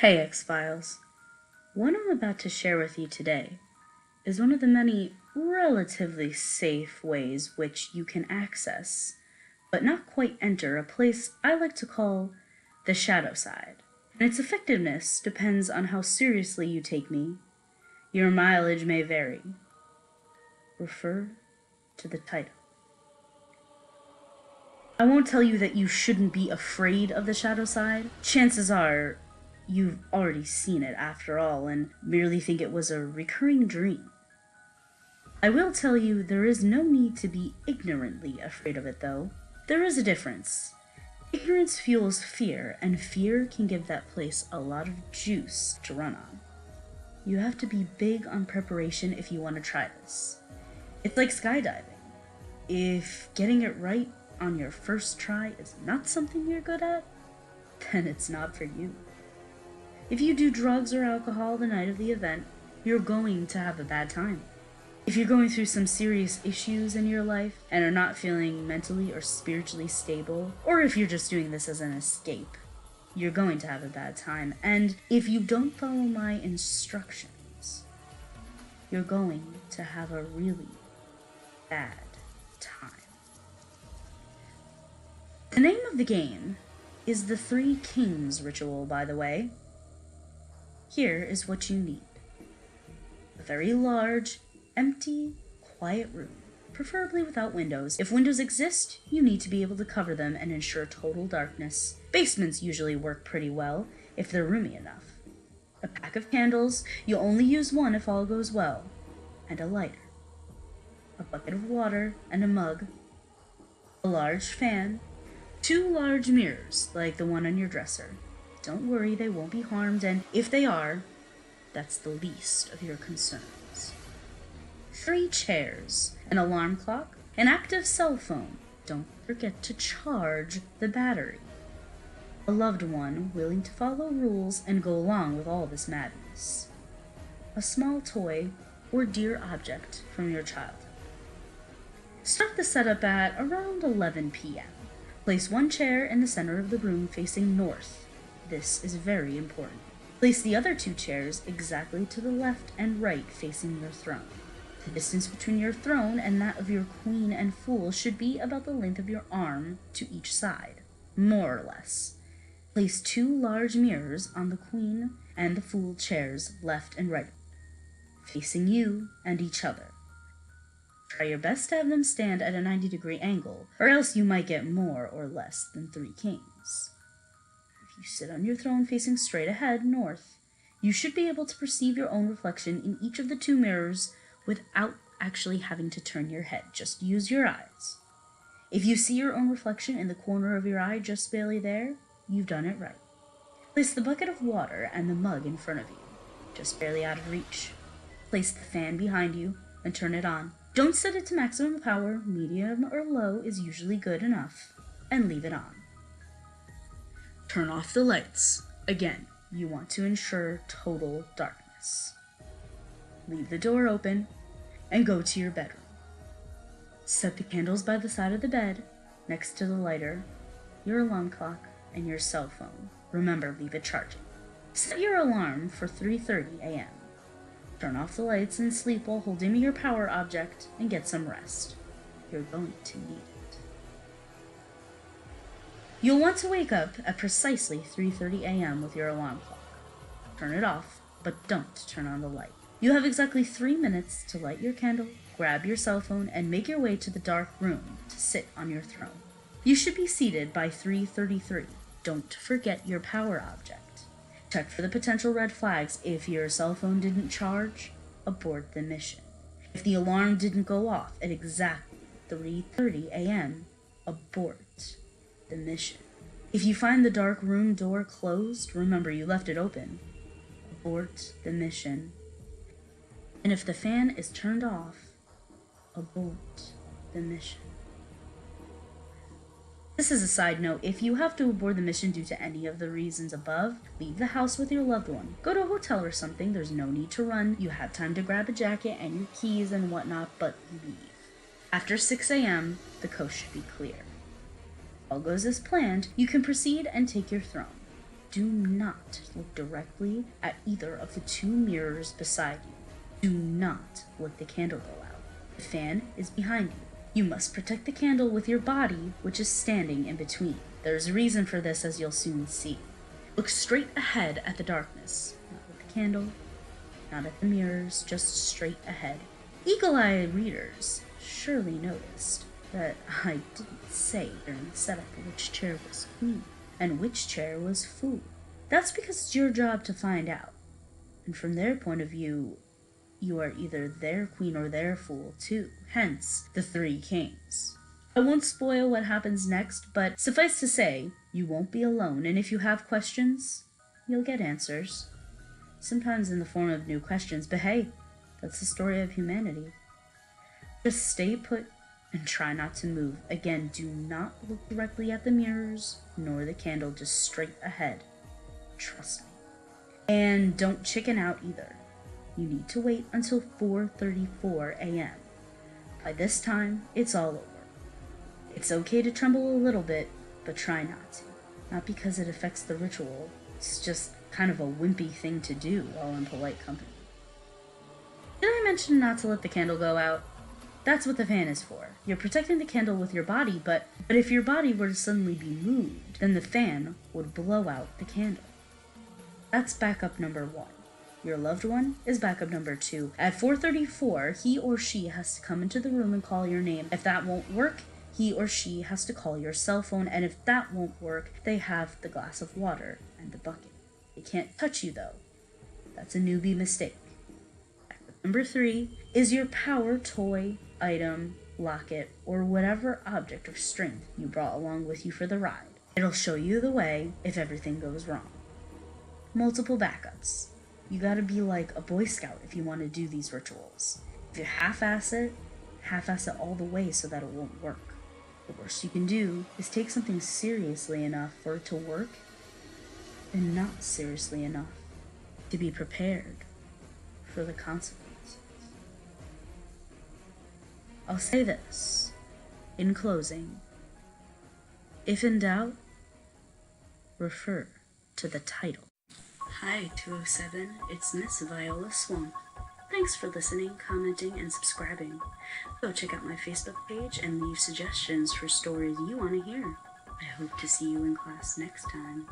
Hey X-Files. What I'm about to share with you today is one of the many relatively safe ways which you can access, but not quite enter, a place I like to call the shadow side. And its effectiveness depends on how seriously you take me. Your mileage may vary. Refer to the title. I won't tell you that you shouldn't be afraid of the shadow side. Chances are you've already seen it after all and merely think it was a recurring dream. I will tell you there is no need to be ignorantly afraid of it, though. There is a difference. Ignorance fuels fear, and fear can give that place a lot of juice to run on. You have to be big on preparation if you want to try this. It's like skydiving. If getting it right on your first try is not something you're good at, then it's not for you. If you do drugs or alcohol the night of the event, you're going to have a bad time. If you're going through some serious issues in your life and are not feeling mentally or spiritually stable, or if you're just doing this as an escape, you're going to have a bad time. And if you don't follow my instructions, you're going to have a really bad time. The name of the game is the Three Kings ritual, by the way. Here is what you need. A very large, empty, quiet room, preferably without windows. If windows exist, you need to be able to cover them and ensure total darkness. Basements usually work pretty well if they're roomy enough. A pack of candles, you only use one if all goes well, and a lighter. A bucket of water and a mug. A large fan. 2 large mirrors, like the one on your dresser. Don't worry, they won't be harmed, and if they are, that's the least of your concerns. 3 chairs, an alarm clock, an active cell phone. Don't forget to charge the battery. A loved one willing to follow rules and go along with all this madness. A small toy or dear object from your childhood. Start the setup at around 11 p.m. Place 1 chair in the center of the room facing north. This is very important. Place the other 2 chairs exactly to the left and right facing your throne. The distance between your throne and that of your queen and fool should be about the length of your arm to each side, more or less. Place 2 large mirrors on the queen and the fool chairs left and right, facing you and each other. Try your best to have them stand at a 90-degree angle, or else you might get more or less than 3 kings. If you sit on your throne facing straight ahead, north, you should be able to perceive your own reflection in each of the 2 mirrors without actually having to turn your head. Just use your eyes. If you see your own reflection in the corner of your eye just barely there, you've done it right. Place the bucket of water and the mug in front of you, just barely out of reach. Place the fan behind you and turn it on. Don't set it to maximum power, medium or low is usually good enough, and leave it on. Turn off the lights. Again, you want to ensure total darkness. Leave the door open and go to your bedroom. Set the candles by the side of the bed, next to the lighter, your alarm clock, and your cell phone. Remember, leave it charging. Set your alarm for 3:30 a.m. Turn off the lights and sleep while holding your power object and get some rest. You're going to need it. You'll want to wake up at precisely 3:30 a.m. with your alarm clock. Turn it off, but don't turn on the light. You have exactly 3 minutes to light your candle, grab your cell phone, and make your way to the dark room to sit on your throne. You should be seated by 3:33. Don't forget your power object. Check for the potential red flags. If your cell phone didn't charge, abort the mission. If the alarm didn't go off at exactly 3:30 a.m., abort the mission. If you find the dark room door closed, remember you left it open. Abort the mission. And if the fan is turned off, abort the mission. This is a side note. If you have to abort the mission due to any of the reasons above, leave the house with your loved one. Go to a hotel or something. There's no need to run. You have time to grab a jacket and your keys and whatnot, but leave. After 6 a.m., the coast should be clear. If all goes as planned, you can proceed and take your throne. do not look directly at either of the two mirrors beside you. Do not let the candle go out. The fan is behind you. You must protect the candle with your body, which is standing in between. There's a reason for this, as you'll soon see. Look straight ahead at the darkness, not at the candle, not at the mirrors, just straight ahead. Eagle-eyed readers surely noticed that I didn't say during the setup which chair was queen and which chair was fool. That's because it's your job to find out. And from their point of view, you are either their queen or their fool too, hence the three kings. I won't spoil what happens next, but suffice to say, you won't be alone, and if you have questions, you'll get answers. Sometimes in the form of new questions, but hey, that's the story of humanity. Just stay put and try not to move. Again, do not look directly at the mirrors, nor the candle, just straight ahead. Trust me. And don't chicken out either. You need to wait until 4:34 a.m. By this time, it's all over. It's okay to tremble a little bit, but try not to. Not because it affects the ritual, it's just kind of a wimpy thing to do while in polite company. Did I mention not to let the candle go out? That's what the fan is for. You're protecting the candle with your body, but if your body were to suddenly be moved, then the fan would blow out the candle. That's backup number 1. Your loved one is backup number 2. At 4:34, he or she has to come into the room and call your name. If that won't work, he or she has to call your cell phone, and if that won't work, they have the glass of water and the bucket. They can't touch you though. That's a newbie mistake. Backup number 3 is your power toy, item, locket, or whatever object of strength you brought along with you for the ride. It'll show you the way if everything goes wrong. Multiple backups. You gotta be like a Boy Scout if you want to do these rituals. If you half-ass it all the way so that it won't work. The worst you can do is take something seriously enough for it to work, and not seriously enough to be prepared for the consequences. I'll say this, in closing. If in doubt, refer to the title. Hi, 207, it's Miss Viola Swamp. Thanks for listening, commenting, and subscribing. Go check out my Facebook page and leave suggestions for stories you want to hear. I hope to see you in class next time.